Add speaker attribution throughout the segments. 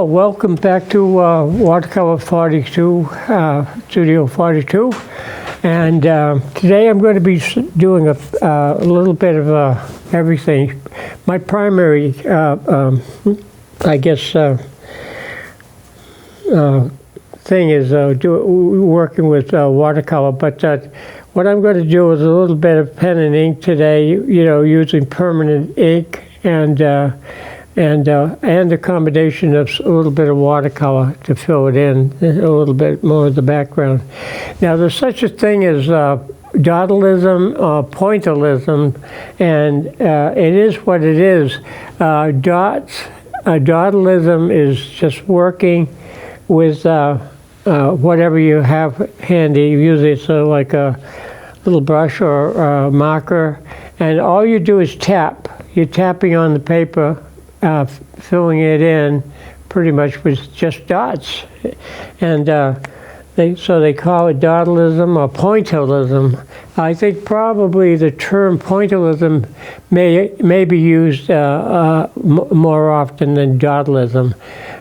Speaker 1: Well, welcome back to Watercolor 42, Studio 42. And today I'm going to be doing a little bit of everything. My primary, I guess, thing is working with watercolor, but what I'm going to do is a little bit of pen and ink today, using permanent ink and a combination of a little bit of watercolor to fill it in, a little bit more of the background. Now, there's such a thing as dottillism or pointillism, and it is what it is. Dottillism is just working with whatever you have handy. Usually it's like a little brush or a marker, and all you do is tap. You're tapping on the paper, filling it in pretty much with just dots. And so they call it dottillism or pointillism. I think probably the term pointillism may be used more often than dottillism.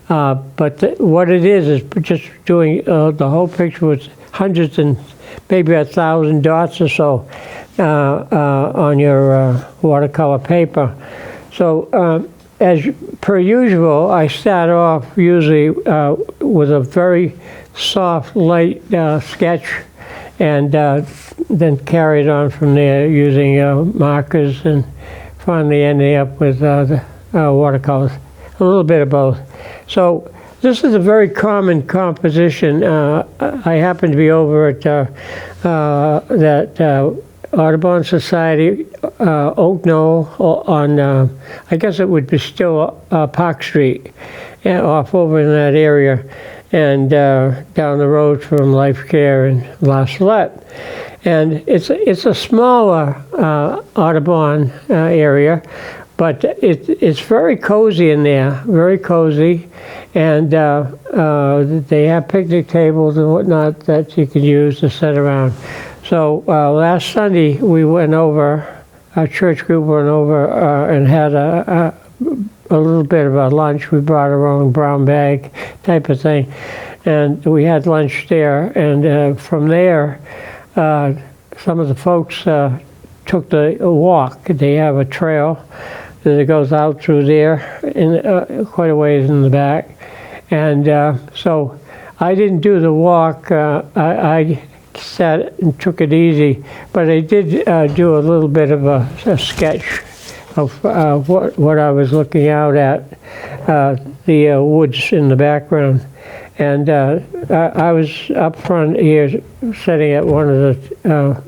Speaker 1: But what it is just doing the whole picture with hundreds and maybe 1,000 dots or so on your watercolor paper. So as per usual, I start off usually with a very soft, light sketch, and then carry it on from there using markers, and finally ending up with the watercolors, a little bit of both. So this is a very common composition. I happen to be over at that Audubon Society, Oak Knoll, on, I guess it would be still Park Street, off over in that area, and down the road from Life Care and La Salette. And it's a smaller Audubon area, but it's very cozy in there, very cozy. And they have picnic tables and whatnot that you can use to sit around. So last Sunday we went over, our church group went over and had a little bit of a lunch. We brought our own brown bag type of thing, and we had lunch there. And from there, some of the folks took the walk. They have a trail that goes out through there, quite a ways in the back. And so I didn't do the walk. I sat and took it easy, but I did do a little bit of a sketch of what I was looking out at, the woods in the background. And I was up front here sitting at one of the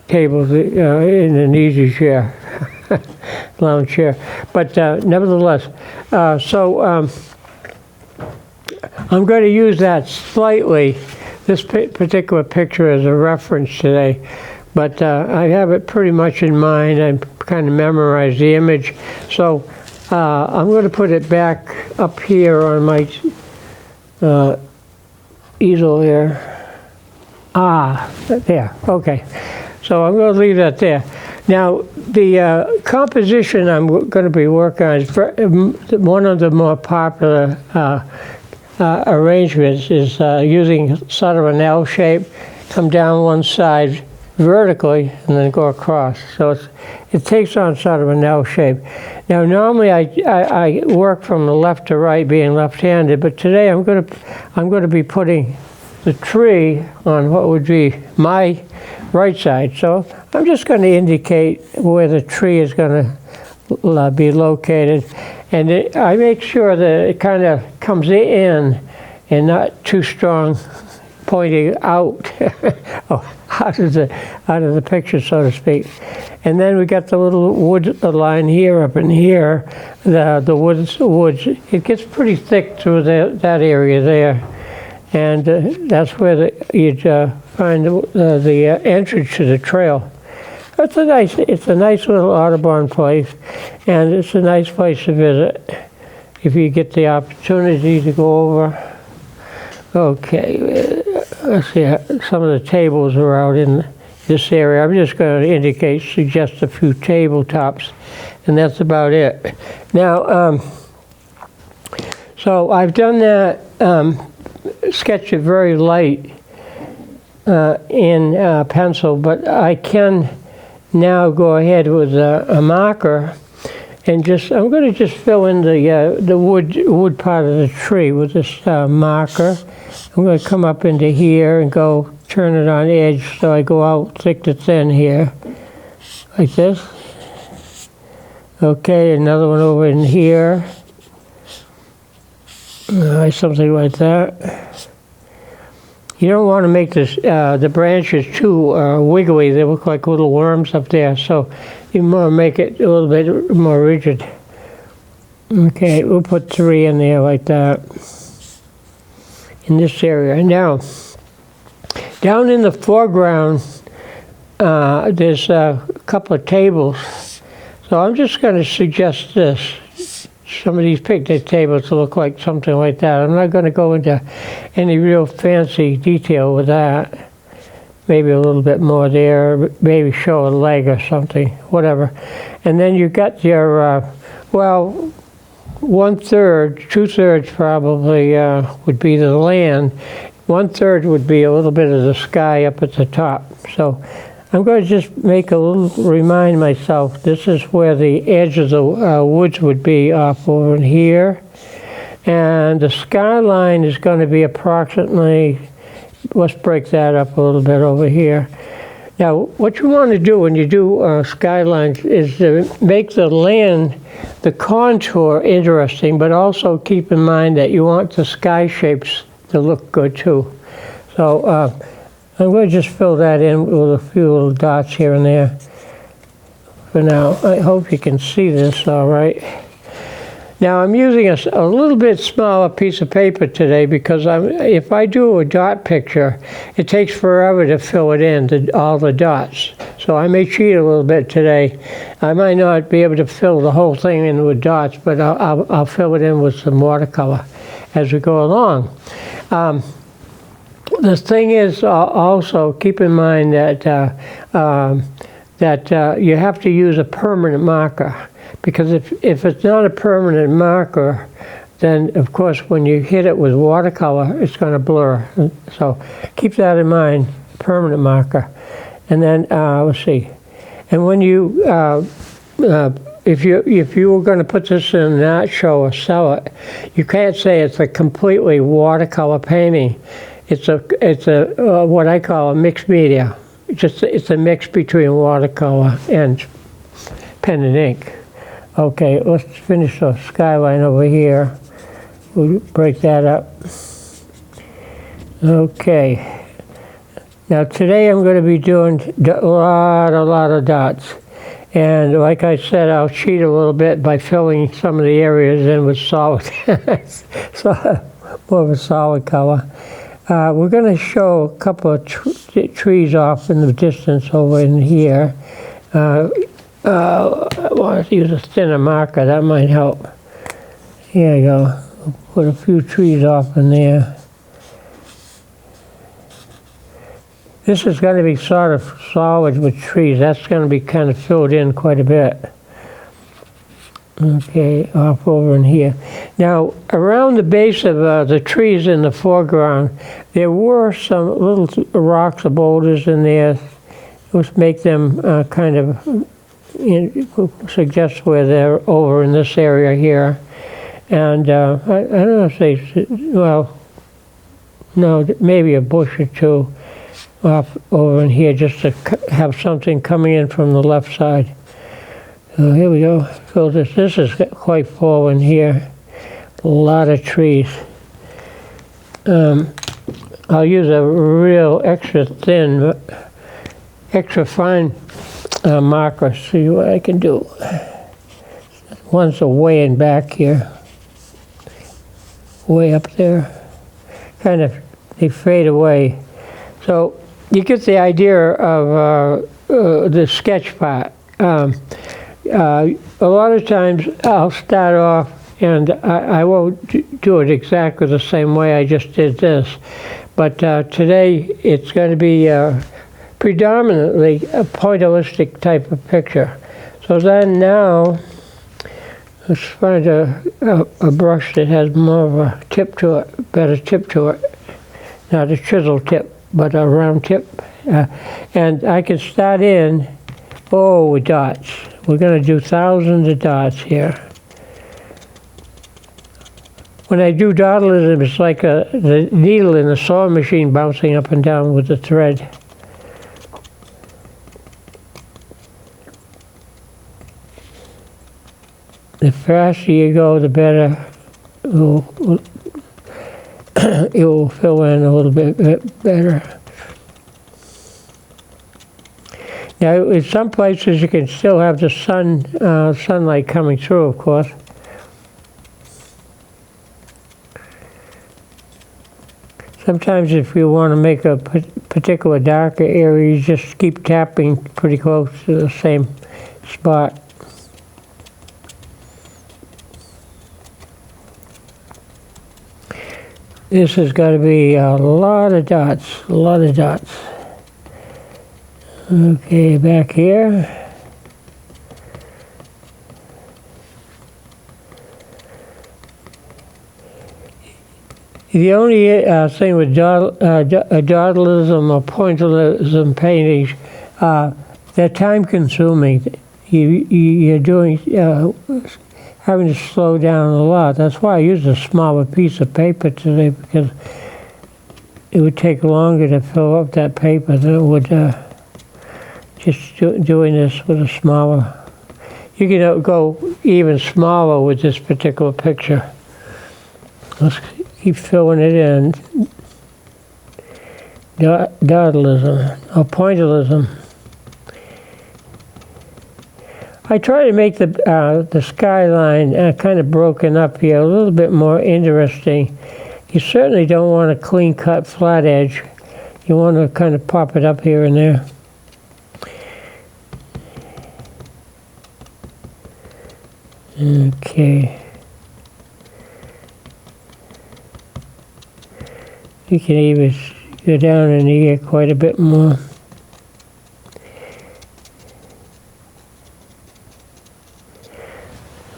Speaker 1: tables in an easy chair, lounge chair. But nevertheless, I'm going to use that slightly, this particular picture, as a reference today, but I have it pretty much in mind. I kind of memorized the image, so I'm going to put it back up here on my easel here. There, okay. So I'm going to leave that there. Now, the composition I'm going to be working on is one of the more popular arrangements is using sort of an L shape, come down one side vertically and then go across. So it takes on sort of an L shape. Now, normally I work from the left to right, being left-handed, but today I'm going to be putting the tree on what would be my right side. So I'm just going to indicate where the tree is going to be located. And I make sure that it kind of comes in and not too strong, pointing out out of the picture, so to speak. And then we got the little wood line here, up in here, the woods. It gets pretty thick through that area there, and that's where you'd find the entrance to the trail. It's a nice little Audubon place, and it's a nice place to visit if you get the opportunity to go over. Okay, let's see, some of the tables are out in this area. I'm just going to suggest a few tabletops, and that's about it. Now, So I've done that, sketch it very light in pencil, but I can now go ahead with a marker and I'm going to just fill in the wood part of the tree with this marker. I'm going to come up into here and go turn it on edge, so I go out thick to thin here, like this. Okay, another one over in here. Something like that. You don't want to make this the branches too wiggly. They look like little worms up there, so you want to make it a little bit more rigid. Okay, we'll put 3 in there like that in this area. Now, down in the foreground, there's a couple of tables. So I'm just going to suggest this. Some of these picnic tables look like something like that. I'm not going to go into any real fancy detail with that. Maybe a little bit more there, maybe show a leg or something, whatever. And then you got your, well, 1/3, 2/3 probably would be the land. 1/3 would be a little bit of the sky up at the top. So I'm going to just make a little, remind myself, this is where the edge of the woods would be off over in here. And the skyline is going to be approximately, let's break that up a little bit over here. Now, what you want to do when you do skylines is to make the land, the contour interesting, but also keep in mind that you want the sky shapes to look good too. So, I'm going to just fill that in with a few little dots here and there for now. I hope you can see this all right. Now I'm using a little bit smaller piece of paper today because if I do a dot picture, it takes forever to fill it in, all the dots. So I may cheat a little bit today. I might not be able to fill the whole thing in with dots, but I'll fill it in with some watercolor as we go along. The thing is also keep in mind that you have to use a permanent marker, because if it's not a permanent marker, then of course when you hit it with watercolor, it's going to blur. So keep that in mind, permanent marker. And then let's see. And when you if you were going to put this in an art show or sell it, you can't say it's a completely watercolor painting. It's a what I call a mixed media. It's a mix between watercolor and pen and ink. Okay, let's finish the skyline over here. We'll break that up. Okay. Now today I'm going to be doing a lot of dots. And like I said, I'll cheat a little bit by filling some of the areas in with solid, so more of a solid color. We're going to show a couple of trees off in the distance over in here. I want to use a thinner marker, that might help. Here you go. We'll put a few trees off in there. This is going to be sort of solid with trees. That's going to be kind of filled in quite a bit. Okay, off over in here. Now, around the base of the trees in the foreground, there were some little rocks or boulders in there, which make them kind of suggest where they're over in this area here. And I don't know if they, well, no, maybe a bush or two off over in here just to have something coming in from the left side. So here we go. So this is quite full in here. A lot of trees. I'll use a real extra thin, extra fine marker. See what I can do. One's way in back here. Way up there. Kind of, they fade away. So you get the idea of the sketch part. A lot of times I'll start off and I won't do it exactly the same way I just did this. But today it's going to be predominantly a pointillistic type of picture. So then now Let's find a brush that has more of a tip to it, better tip to it. Not a chisel tip, but a round tip. And I can start in, with dots. We're going to do thousands of dots here. When I do dotalism, it's like the needle in a sewing machine bouncing up and down with the thread. The faster you go, the better it will fill in a little bit better. Now, in some places you can still have the sunlight coming through, of course. Sometimes if you want to make a particular darker area, you just keep tapping pretty close to the same spot. This has got to be a lot of dots, a lot of dots. Okay, back here. The only thing with dotalism or pointillism paintings, they're time consuming. You're doing, having to slow down a lot. That's why I used a smaller piece of paper today, because it would take longer to fill up that paper than it would just doing this with a smaller. You can go even smaller with this particular picture. Let's keep filling it in. Dotalism or pointillism. I try to make the skyline kind of broken up here, a little bit more interesting. You certainly don't want a clean-cut flat edge. You want to kind of pop it up here and there. Okay. You can even go down in here quite a bit more.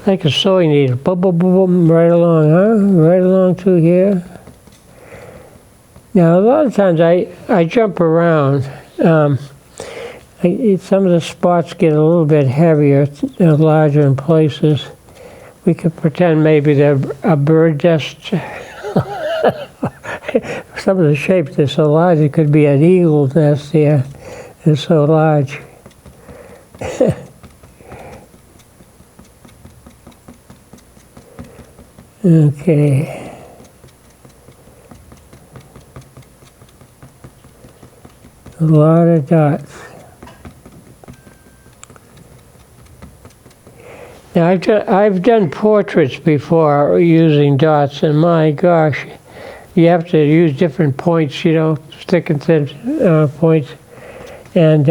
Speaker 1: Like a sewing needle, boom, boom, boom, boom, right along, right along through here. Now, a lot of times I jump around. Some of the spots get a little bit heavier, larger in places. We could pretend maybe they're a bird nest. Some of the shapes, they're so large, it could be an eagle's nest here. They're so large. Okay. A lot of dots. Now I've done portraits before using dots, and my gosh, you have to use different points, thick and thin points, and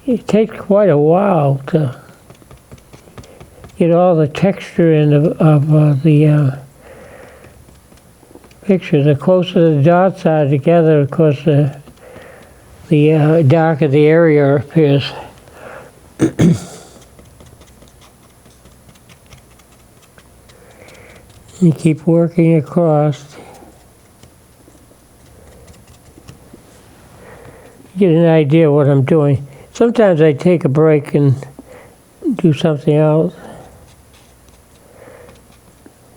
Speaker 1: it takes quite a while to get all the texture in of the picture. The closer the dots are together, of course, the darker the area appears. You keep working across. You get an idea what I'm doing. Sometimes I take a break and do something else.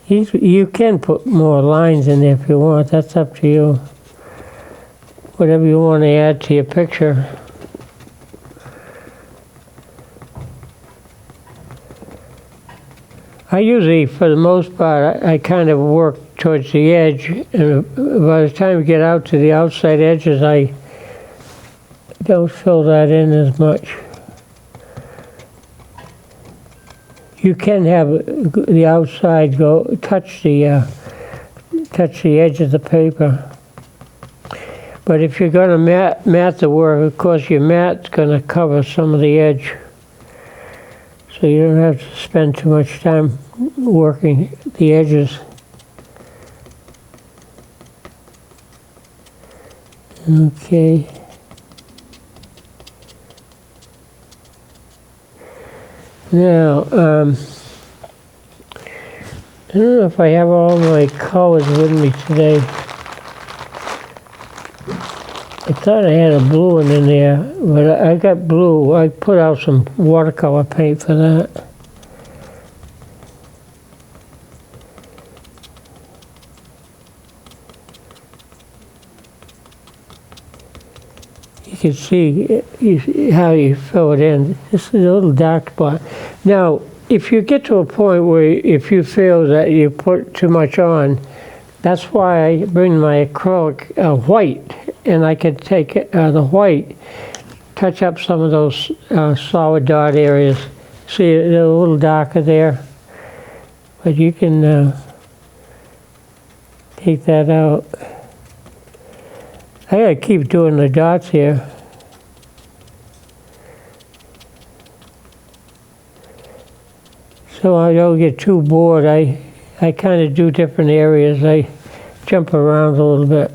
Speaker 1: You can put more lines in there if you want. That's up to you. Whatever you want to add to your picture. I usually, for the most part, I kind of work towards the edge, and by the time we get out to the outside edges, I don't fill that in as much. You can have the outside touch the edge of the paper. But if you're going to mat the work, of course your mat's going to cover some of the edge. So you don't have to spend too much time working the edges. Okay. Now, I don't know if I have all my colors with me today. I thought I had a blue one in there, but I got blue. I put out some watercolor paint for that. You can see how you fill it in. This is a little dark spot. Now, if you get to a point where if you feel that you put too much on, that's why I bring my acrylic white, and I can take the white, touch up some of those solid dot areas. See, they're a little darker there, but you can take that out. I gotta keep doing the dots here. So I don't get too bored. I kind of do different areas. I jump around a little bit.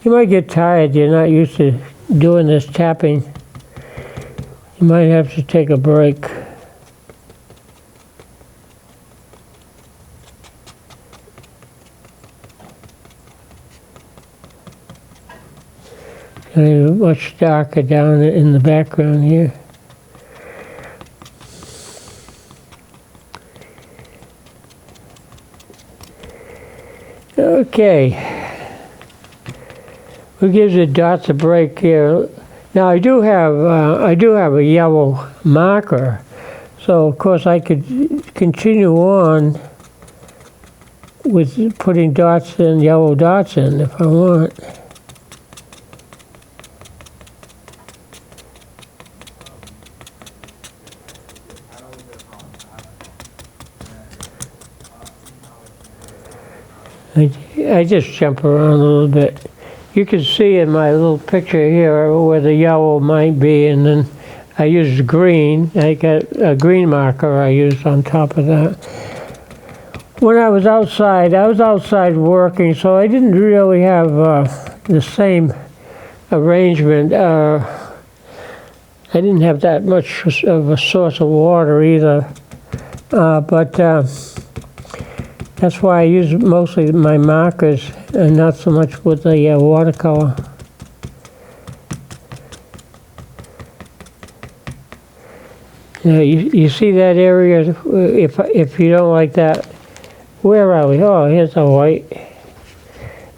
Speaker 1: You might get tired. You're not used to doing this tapping. You might have to take a break. It's much darker down in the background here. Okay, who gives the dots a break here? Now I do have a yellow marker, so of course I could continue on with putting dots in, yellow dots in if I want. I just jump around a little bit. You can see in my little picture here where the yellow might be, and then I used green. I got a green marker I used on top of that. When I was outside working, so I didn't really have the same arrangement. I didn't have that much of a source of water either, but that's why I use mostly my markers and not so much with the watercolor. You see that area? If you don't like that, where are we? Oh, here's a white.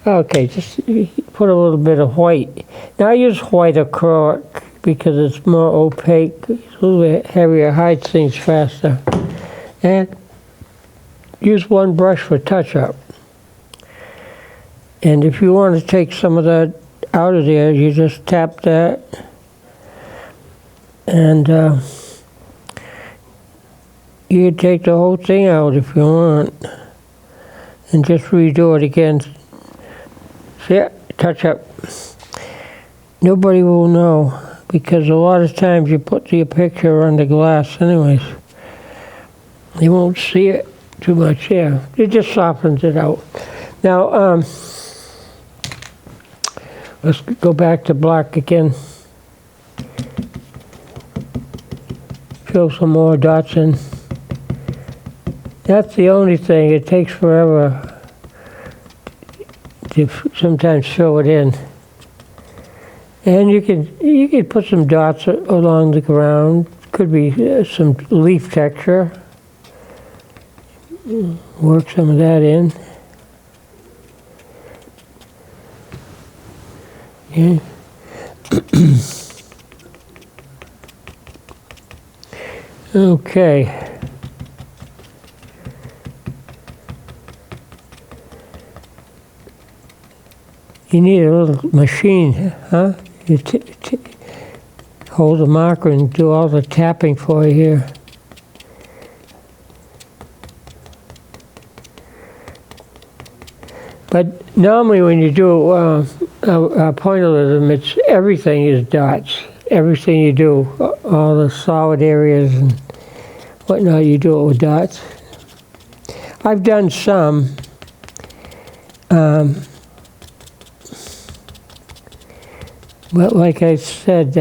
Speaker 1: Okay, just put a little bit of white. Now I use white acrylic because it's more opaque. It's a little bit heavier, hides things faster. And use one brush for touch-up. And if you want to take some of that out of there, you just tap that. And you can take the whole thing out if you want. And just redo it again. See, touch-up. Nobody will know, because a lot of times you put your picture under glass anyways. They won't see it too much, yeah. It just softens it out. Now, let's go back to black again. Fill some more dots in. That's the only thing. It takes forever to sometimes fill it in. And you can put some dots along the ground. Could be some leaf texture. Work some of that in. Yeah. Okay. You need a little machine, huh? You hold the marker and do all the tapping for you here. But normally when you do pointillism, it's everything is dots. Everything you do, all the solid areas and whatnot, you do it with dots. I've done some. But like I said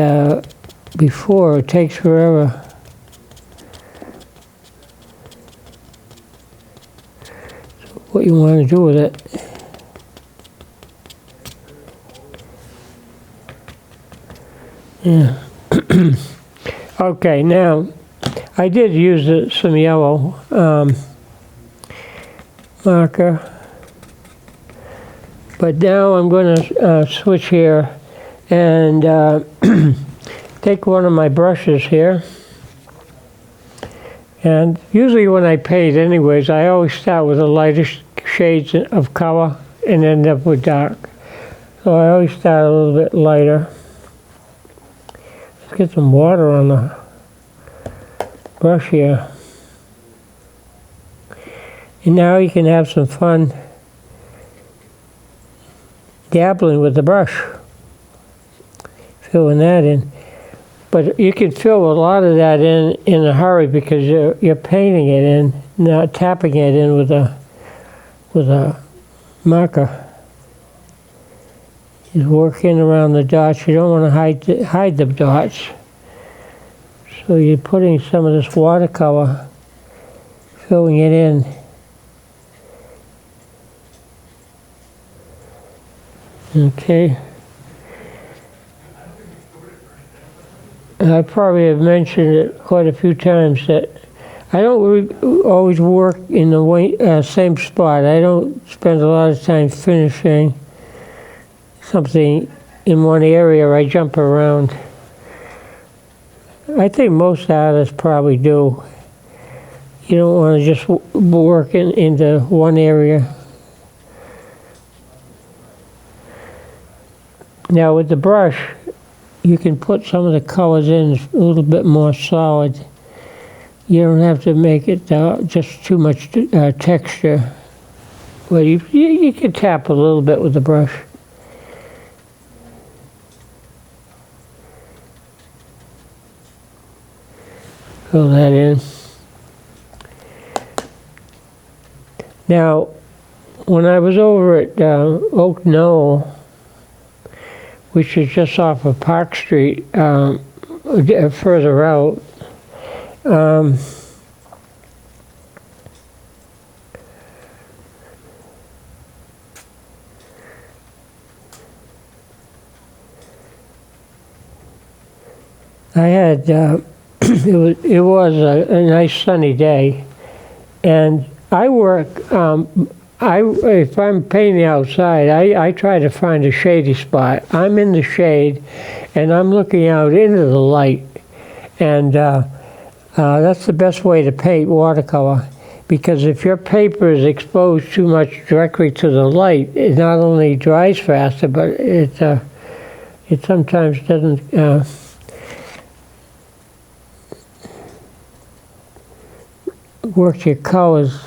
Speaker 1: before, it takes forever. what you want to do with it. Yeah. Okay, now I did use some yellow marker, but now I'm going to switch here and take one of my brushes here. And usually when I paint anyways, I always start with the lightest shades of color and end up with dark. So I always start a little bit lighter. Let's get some water on the brush here. And now you can have some fun dabbling with the brush, filling that in. But you can fill a lot of that in a hurry because you're painting it in, not tapping it in with a marker. You work in around the dots. You don't want to hide the dots. So you're putting some of this watercolor, filling it in. Okay. I probably have mentioned it quite a few times that I don't always work in the same spot. I don't spend a lot of time finishing something in one area. I jump around. I think most artists probably do. You don't want to just work into one area. Now with the brush, you can put some of the colors in a little bit more solid. You don't have to make it just too much texture. Well, you can tap a little bit with the brush. Fill that in. Now, when I was over at Oak Knoll, which is just off of Park Street, further out. I had, it was a nice sunny day, and I work, if I'm painting outside, I try to find a shady spot. I'm in the shade, and I'm looking out into the light. And that's the best way to paint watercolor, because if your paper is exposed too much directly to the light, it not only dries faster, but it sometimes doesn't work your colors.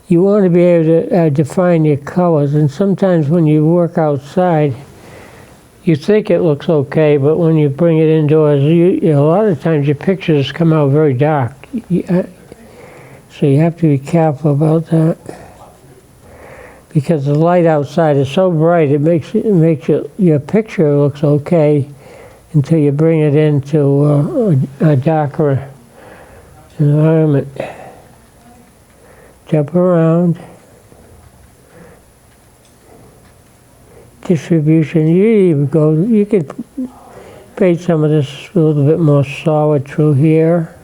Speaker 1: You want to be able to define your colors, and sometimes when you work outside, you think it looks okay, but when you bring it indoors, a lot of times your pictures come out very dark. So you have to be careful about that, because the light outside is so bright, it makes your picture looks okay until you bring it into a darker environment. Jump around. Distribution, you could paint some of this a little bit more solid through here.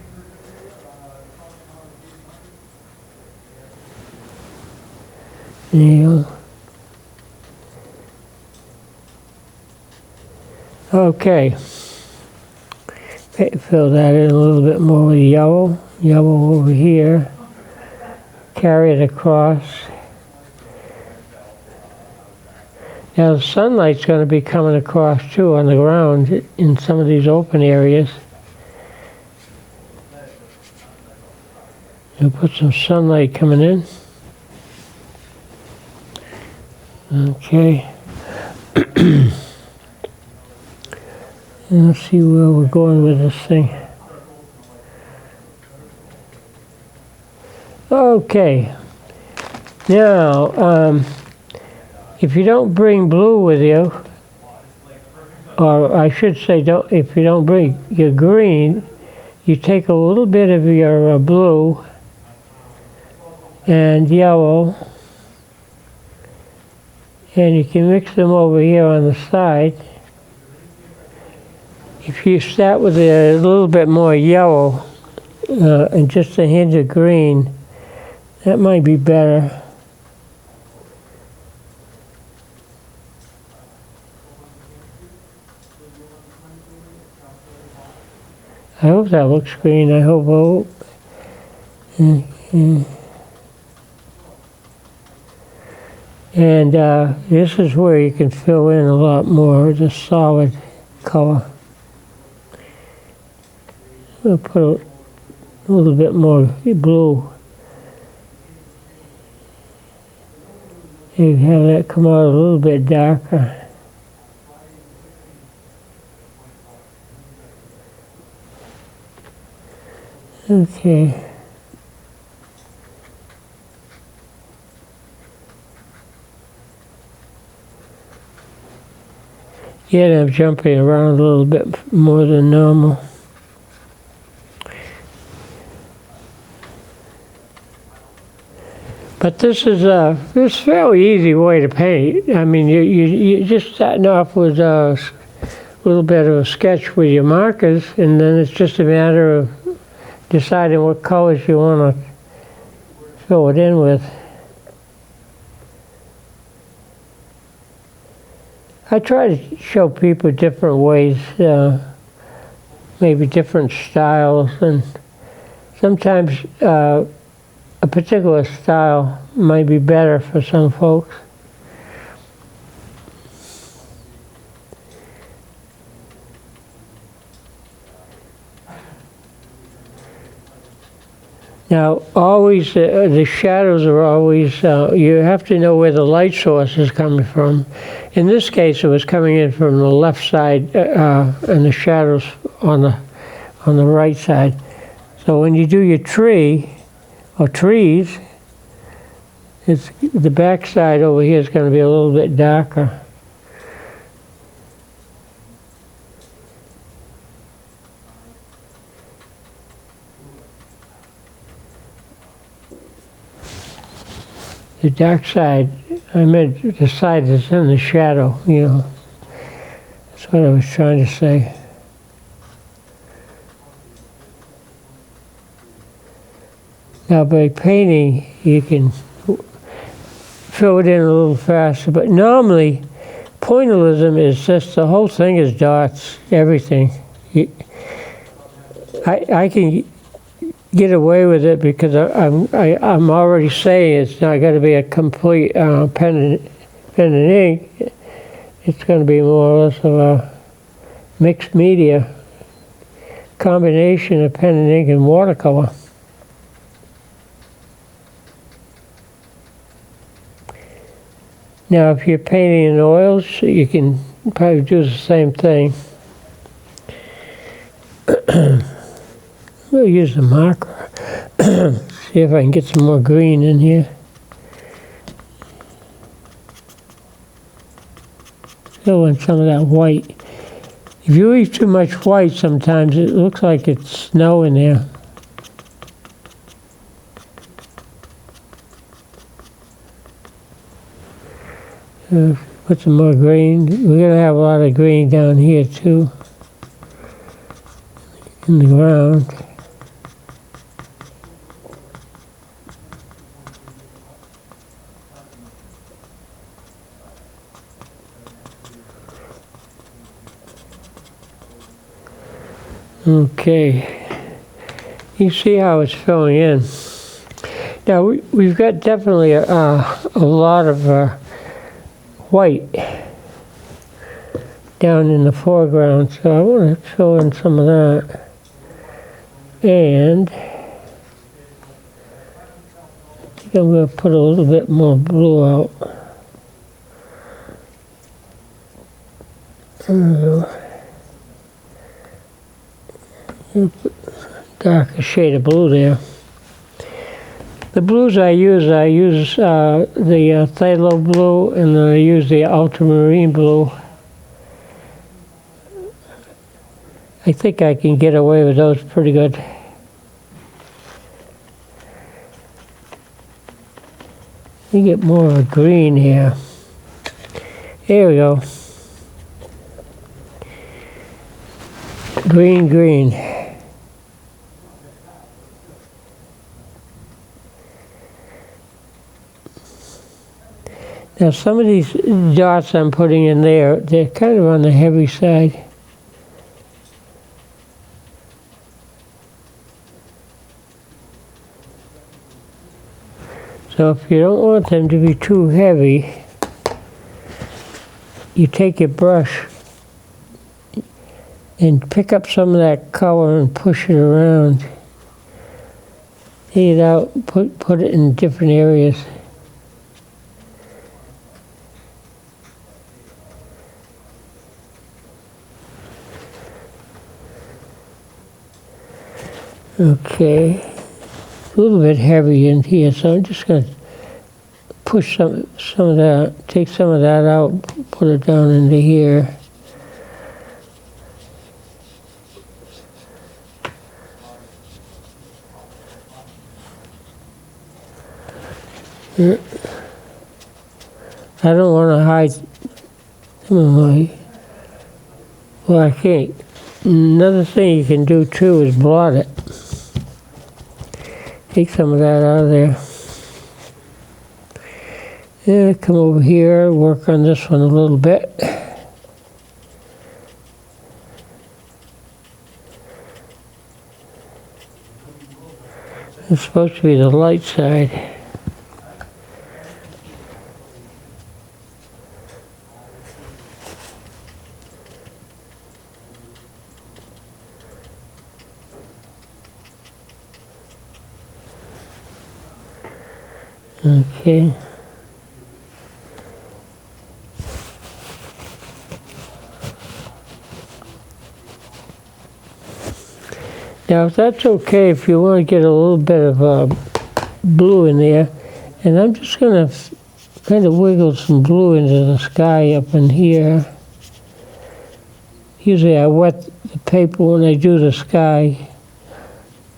Speaker 1: There you go. Okay. Fill that in a little bit more with yellow. Yellow over here. Carry it across. Now the sunlight's going to be coming across too on the ground in some of these open areas. You'll put some sunlight coming in. Okay. And let's see where we're going with this thing. Okay. Now, if you don't bring blue with you, or I should say, if you don't bring your green, you take a little bit of your blue and yellow. And you can mix them over here on the side. If you start with a little bit more yellow and just a hint of green, that might be better. I hope that looks green. I hope. And this is where you can fill in a lot more of the solid color. We'll put a little bit more blue. You have that come out a little bit darker. Okay. Yeah, I'm jumping around a little bit more than normal. But this is a fairly easy way to paint. I mean, you're just starting off with a little bit of a sketch with your markers, and then it's just a matter of deciding what colors you want to fill it in with. I try to show people different ways, maybe different styles, and sometimes a particular style might be better for some folks. Now, always, the shadows are always, you have to know where the light source is coming from. In this case, it was coming in from the left side, and the shadows on the right side. So when you do your tree, or trees, the back side over here is going to be a little bit darker. The dark side, I meant the side that's in the shadow, you know. That's what I was trying to say. Now by painting, you can fill it in a little faster, but normally, pointillism is just, the whole thing is dots, everything. I can get away with it because I'm already saying it's not going to be a complete pen and ink. It's going to be more or less of a mixed media combination of pen and ink and watercolor. Now, if you're painting in oils, you can probably do the same thing. We'll use the marker. See if I can get some more green in here. Fill in some of that white. If you leave too much white, sometimes it looks like it's snow in there. Put some more green. We're going to have a lot of green down here too, in the ground. Okay, you see how it's filling in. Now we've got definitely a lot of white down in the foreground, so I want to fill in some of that. And I think I'm going to put a little bit more blue out. Darker shade of blue there. The blues I use the phthalo blue, and then I use the ultramarine blue. I think I can get away with those pretty good. me get more of a green here. Here we go. Green, green. Now some of these dots I'm putting in there, they're kind of on the heavy side. So if you don't want them to be too heavy, you take your brush and pick up some of that color and push it around. Take it out, put it in different areas. Okay, a little bit heavy in here, so I'm just going to push some of that, take some of that out, put it down into here. I don't want to hide some of my, well, I can't. Another thing you can do too is blot it. Take some of that out of there. Yeah, come over here, work on this one a little bit. It's supposed to be the light side. Okay. Now, if that's okay, if you want to get a little bit of blue in there, and I'm just going to kind of wiggle some blue into the sky up in here. Usually I wet the paper when I do the sky,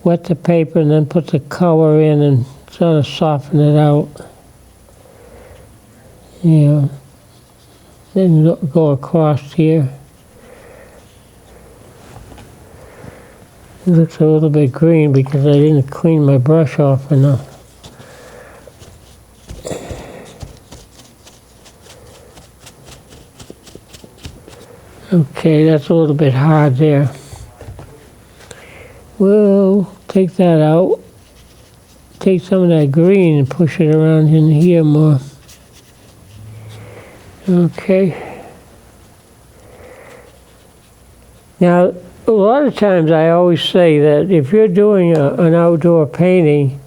Speaker 1: wet the paper and then put the color in and sort of soften it out. Yeah. Then go across here. It looks a little bit green because I didn't clean my brush off enough. Okay, that's a little bit hard there. We'll take that out. Take some of that green and push it around in here more. Okay. Now, a lot of times I always say that if you're doing an outdoor painting,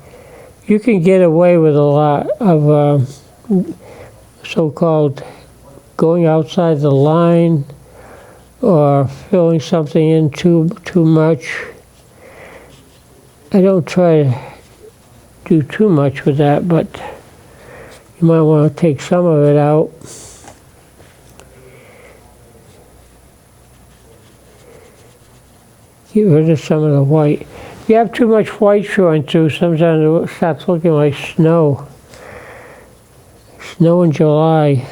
Speaker 1: you can get away with a lot of so-called going outside the line or filling something in too much. I don't try to do too much with that, but you might want to take some of it out. Get rid of some of the white. If you have too much white showing through, sometimes it starts looking like snow. Snow in July.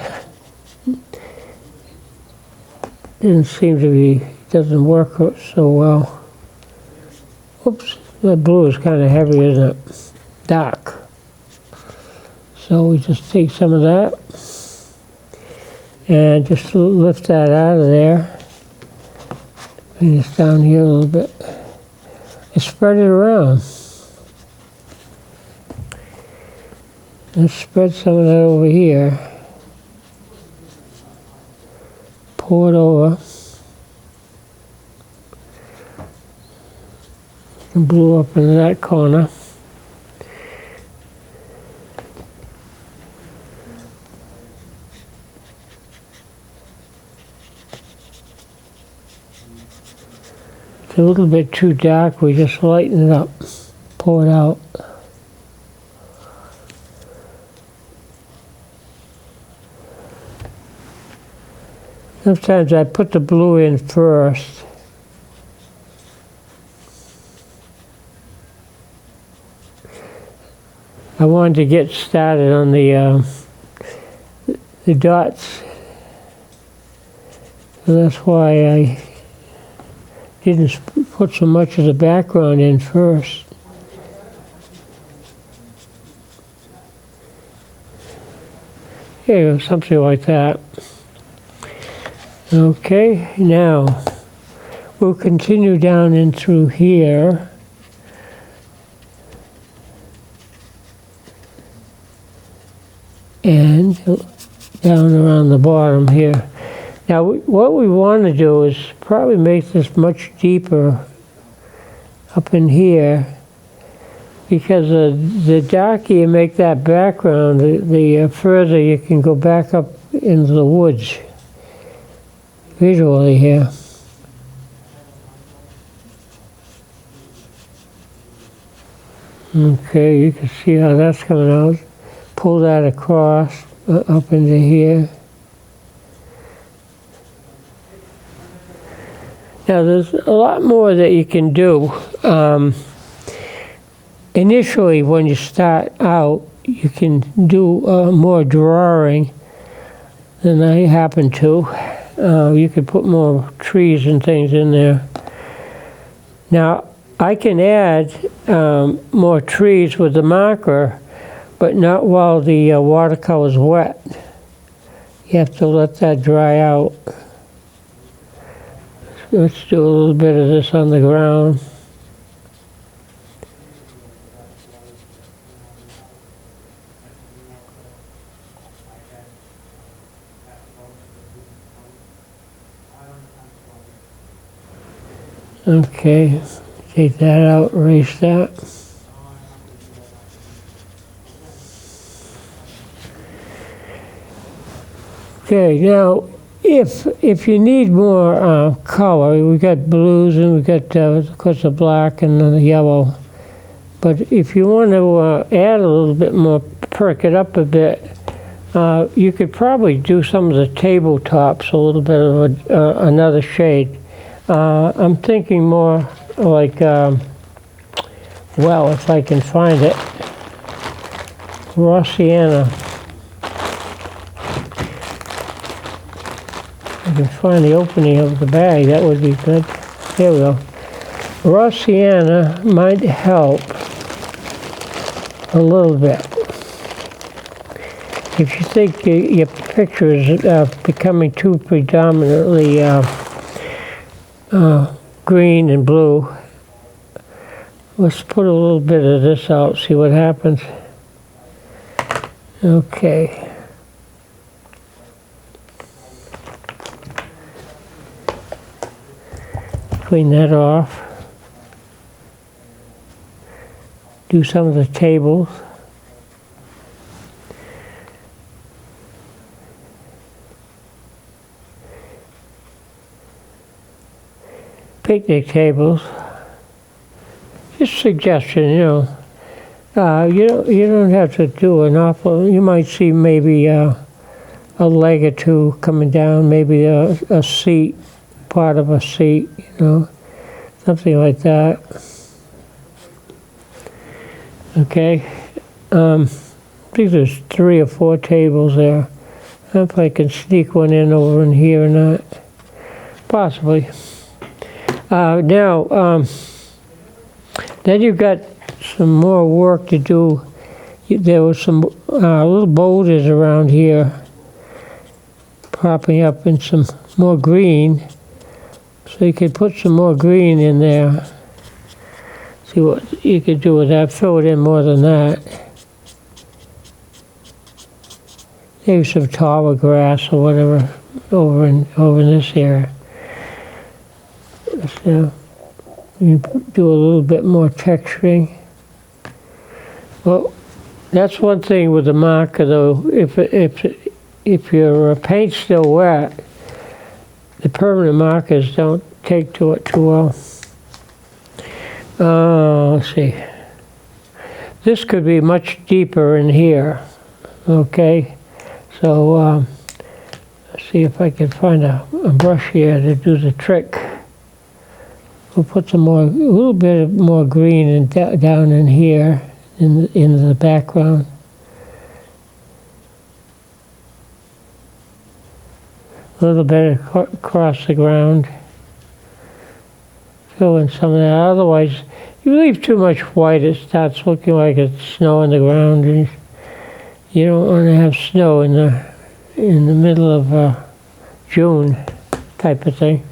Speaker 1: Didn't seem to be, doesn't work so well. Oops, that blue is kind of heavy, isn't it? Dark. So we just take some of that and just lift that out of there. Bring this down here a little bit and spread it around. And spread some of that over here. Pour it over. And blue up into that corner. It's a little bit too dark, we just lighten it up, pour it out. Sometimes I put the blue in first. I wanted to get started on the dots. So that's why I didn't put so much of the background in first. Yeah, something like that. Okay, now we'll continue down in through here. And down around the bottom here. Now, what we want to do is probably make this much deeper up in here, because the darker you make that background, the further you can go back up into the woods visually here. Okay, you can see how that's coming out. Pull that across up into here. Now there's a lot more that you can do. Initially, when you start out, you can do more drawing than I happen to. You could put more trees and things in there. Now, I can add more trees with the marker, but not while the watercolor is wet. You have to let that dry out. Let's do a little bit of this on the ground. Okay, take that out, erase that. Okay, now if you need more color, we got blues and we got of course the black and the yellow. But if you want to add a little bit more, perk it up a bit, you could probably do some of the tabletops a little bit of another shade. I'm thinking more like, well, if I can find it, raw sienna. I can find the opening of the bag, that would be good. There we go. Raw sienna might help a little bit. If you think your picture is becoming too predominantly green and blue, let's put a little bit of this out, see what happens. Okay. Clean that off. Do some of the tables. Picnic tables. Just suggestion, you know. You don't have to do an awful. You might see maybe a leg or two coming down, maybe a seat. Part of a seat, you know, something like that. Okay, I think there's 3 or 4 tables there. I don't know if I can sneak one in over in here or not. Possibly. Now, then you've got some more work to do. There was some little boulders around here popping up in some more green. So you could put some more green in there. See what you could do with that. Fill it in more than that. Maybe some taller grass or whatever over in this area. So you do a little bit more texturing. Well, that's one thing with the marker, though. If your paint's still wet, the permanent markers don't take to it too well. Let's see. This could be much deeper in here. Okay, so let's see if I can find a brush here to do the trick. We'll put a little bit more green down in here, in the background. A little bit across the ground. Fill in some of that. Otherwise, you leave too much white, it starts looking like it's snow on the ground, and you don't want to have snow in the middle of June type of thing.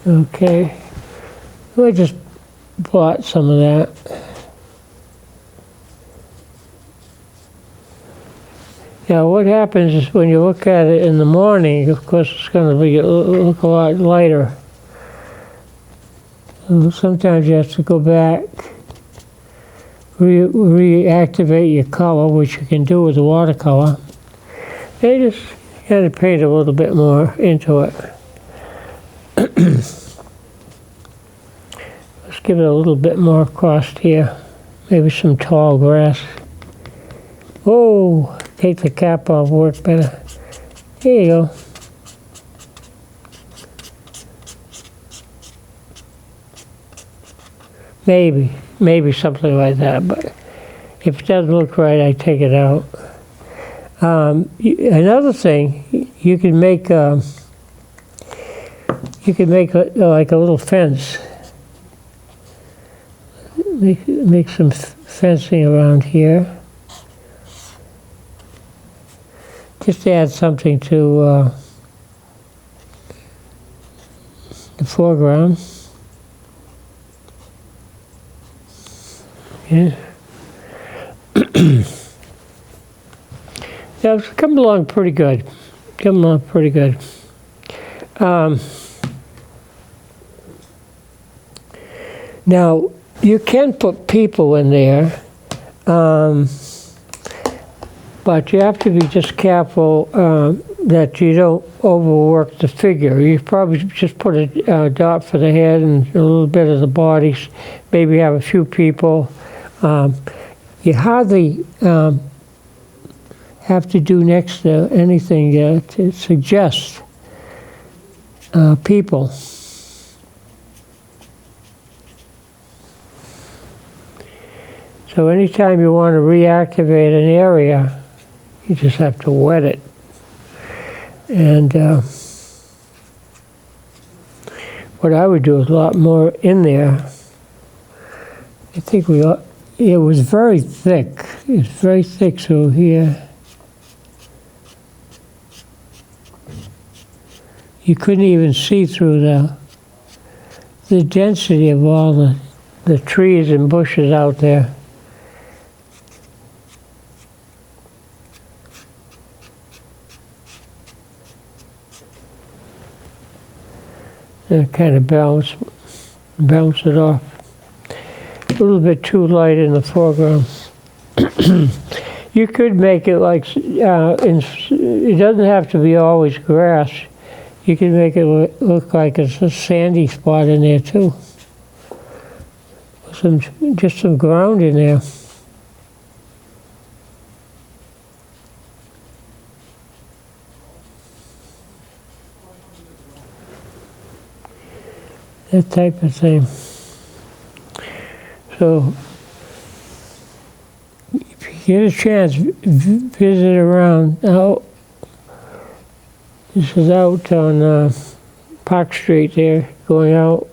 Speaker 1: Okay, let me just blot some of that. Now what happens is when you look at it in the morning, of course it's going to look a lot lighter. Sometimes you have to go back, reactivate your color, which you can do with the watercolor. And just kind of paint a little bit more into it. Let's give it a little bit more across here. Maybe some tall grass. Oh, take the cap off, work better. There you go. Maybe something like that, but if it doesn't look right, I take it out. Another thing, you can make like a little fence. Make some fencing around here. Just to add something to the foreground. Yeah. Yeah, it's coming along pretty good. Now, you can put people in there, but you have to be just careful that you don't overwork the figure. You probably just put a dot for the head and a little bit of the bodies, maybe have a few people. You hardly have to do next to anything to suggest people. So anytime you want to reactivate an area, you just have to wet it. And what I would do is a lot more in there. I think it was very thick. It's very thick, so here you couldn't even see through the density of all the trees and bushes out there. And kind of bounce it off. A little bit too light in the foreground. You could make it like, it doesn't have to be always grass. You can make it look like it's a sandy spot in there too. Just some ground in there. That type of thing. So, if you get a chance, visit around. This is out on Park Street there, going out.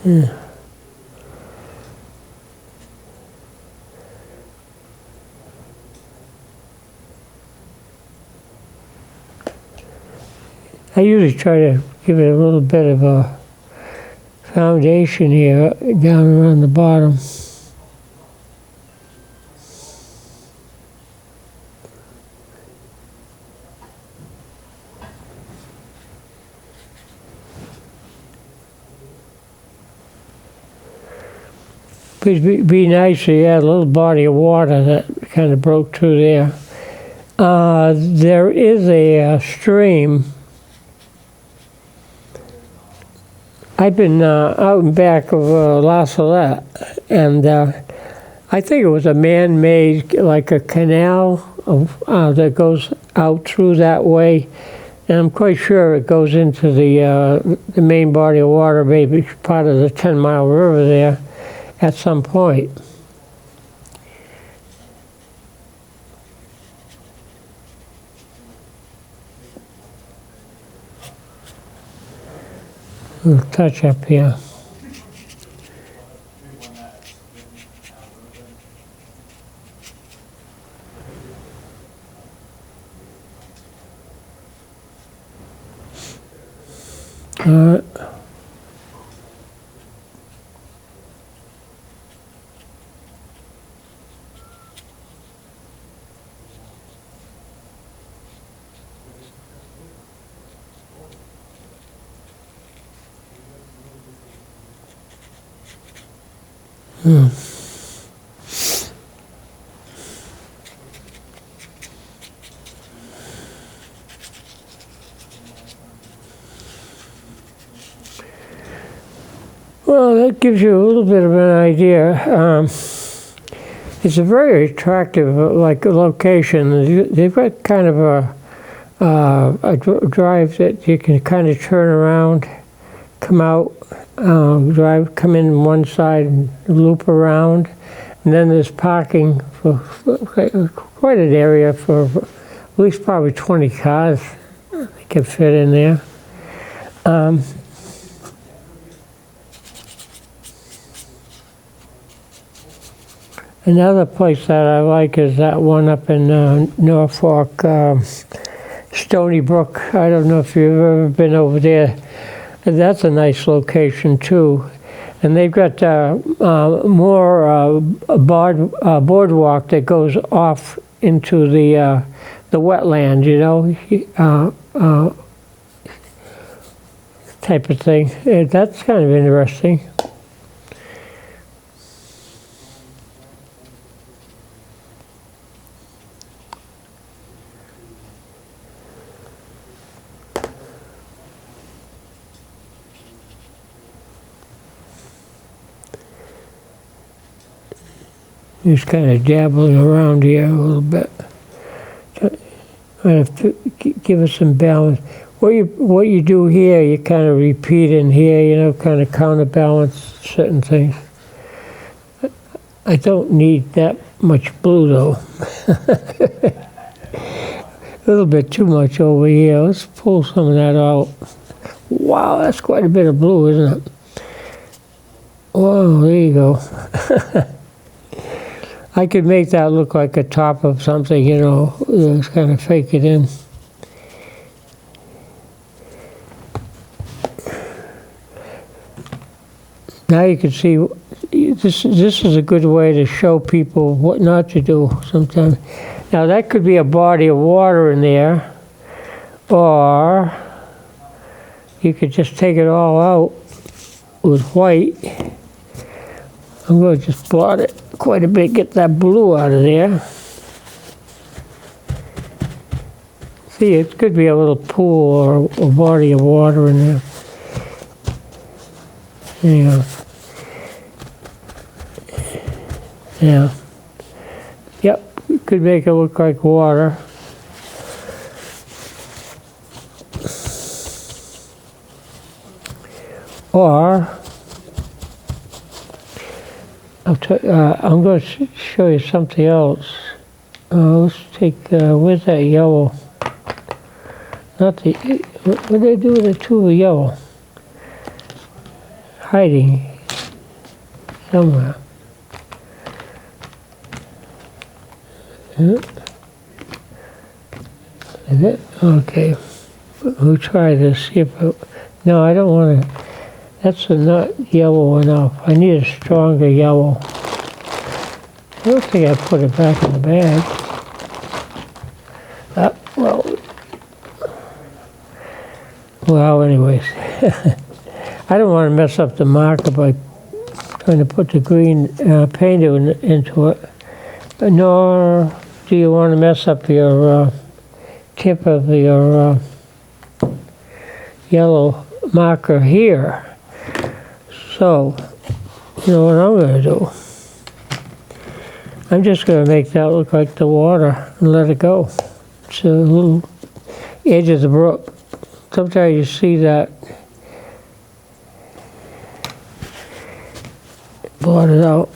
Speaker 1: Yeah. I usually try to give it a little bit of a foundation here, down around the bottom. It'd be nice if you had a little body of water that kind of broke through there. There is a stream I've been out and back of La Salette, and I think it was a man-made, like a canal that goes out through that way, and I'm quite sure it goes into the main body of water, maybe part of the 10-mile river there at some point. We'll touch up here. Uh, Well, that gives you a little bit of an idea. It's a very attractive, like, location. They've got kind of a drive that you can kind of turn around, come out, come in one side and loop around. And then there's parking for quite an area for at least probably 20 cars they can fit in there. Another place that I like is that one up in Norfolk, Stony Brook. I don't know if you've ever been over there. That's a nice location too. And they've got more boardwalk that goes off into the wetland, you know, type of thing. That's kind of interesting. Just kind of dabbling around here a little bit. I have to give us some balance. What you do here, you kind of repeat in here, you know, kind of counterbalance certain things. I don't need that much blue though. A little bit too much over here. Let's pull some of that out. Wow, that's quite a bit of blue, isn't it? Whoa, there you go. I could make that look like a top of something, you know, just kind of fake it in. Now you can see, this is a good way to show people what not to do sometimes. Now that could be a body of water in there, or you could just take it all out with white. I'm going to just blot it quite a bit, get that blue out of there. See, it could be a little pool or a body of water in there. There you go. Yeah. Yep, it could make it look like water. Or I'm going to show you something else. Let's take, where's that yellow? Not the, what did I do with the tube of yellow? Hiding somewhere. Is it? Okay. We'll try this. See if no, I don't want to. That's not yellow enough. I need a stronger yellow. I don't think I put it back in the bag. Well, anyways. I don't want to mess up the marker by trying to put the green paint into it. Nor do you want to mess up your tip of your yellow marker here. So, you know what I'm going to do? I'm just going to make that look like the water and let it go. It's a little edge of the brook. Sometimes you see that blotted out.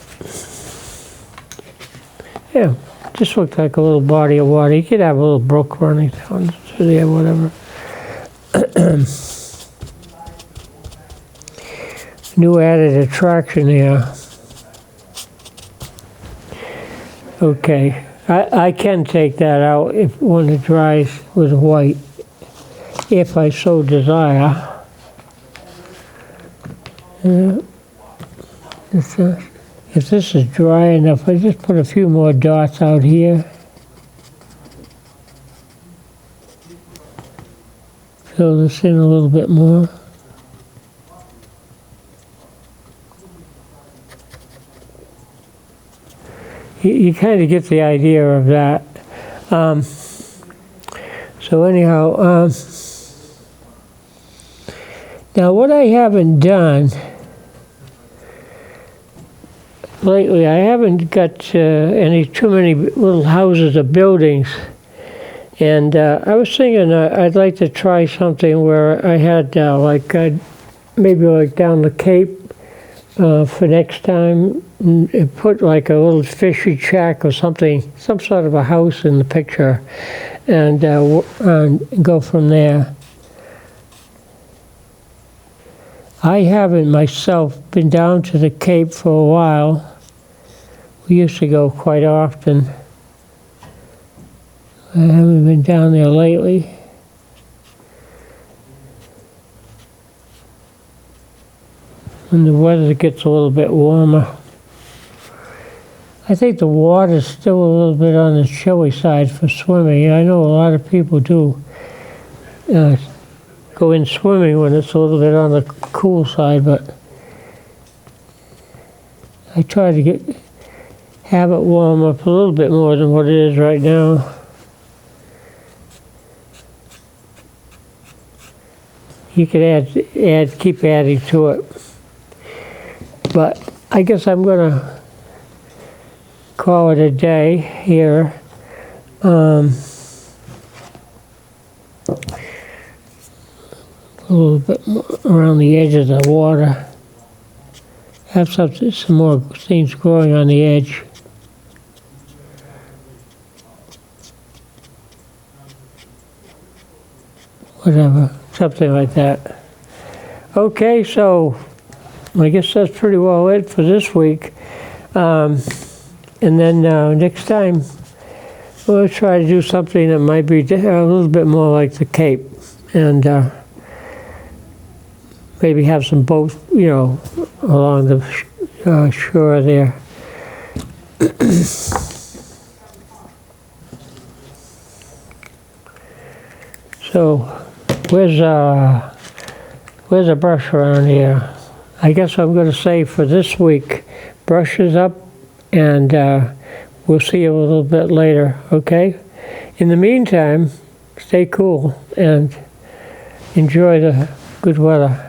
Speaker 1: Yeah, just looks like a little body of water. You could have a little brook running down through there, whatever. New added attraction here. Okay, I can take that out if when it dries with white, if I so desire. If this is dry enough, I just put a few more dots out here. Fill this in a little bit more. You kind of get the idea of that. So anyhow, now what I haven't done lately, I haven't got too many little houses or buildings, and I was thinking I'd like to try something where I had maybe like down the Cape for next time, and put like a little fishy shack or something, some sort of a house in the picture, and go from there. I haven't myself been down to the Cape for a while. We used to go quite often. I haven't been down there lately. When the weather gets a little bit warmer. I think the water's still a little bit on the chilly side for swimming. I know a lot of people do go in swimming when it's a little bit on the cool side, but I try to have it warm up a little bit more than what it is right now. You could keep adding to it. But I guess I'm going to call it a day here. A little bit more around the edge of the water. Have some more things growing on the edge. Whatever, something like that. Okay, so I guess that's pretty well it for this week. And then next time, we'll try to do something that might be a little bit more like the Cape. And maybe have some boats, along the shore there. So, where's a brush around here? I guess I'm going to say for this week, brushes up, and we'll see you a little bit later, okay? In the meantime, stay cool and enjoy the good weather.